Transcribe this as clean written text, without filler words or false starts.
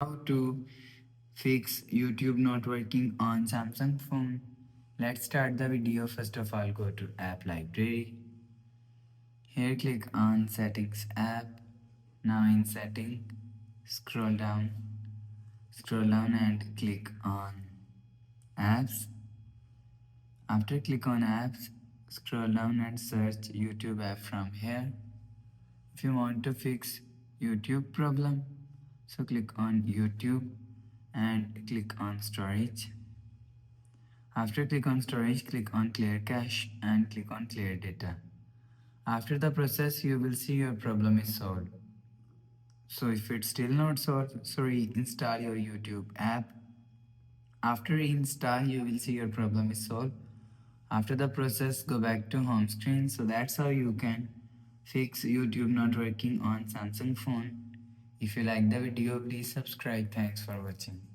How to fix YouTube not working on Samsung phone. Let's start the video. First of all, go to app library. Here click on settings app. Now in setting, scroll down and click on apps. After click on apps, scroll down and search YouTube app from here. If you want to fix YouTube problem, so click on YouTube and click on storage. After click on storage, click on clear cache and click on clear data. After the process, you will see your problem is solved. So if it's still not solved, so reinstall your YouTube app. After install, you will see your problem is solved. After the process, go back to home screen. So that's how you can fix YouTube not working on Samsung phone. If you like the video, please subscribe. Thanks for watching.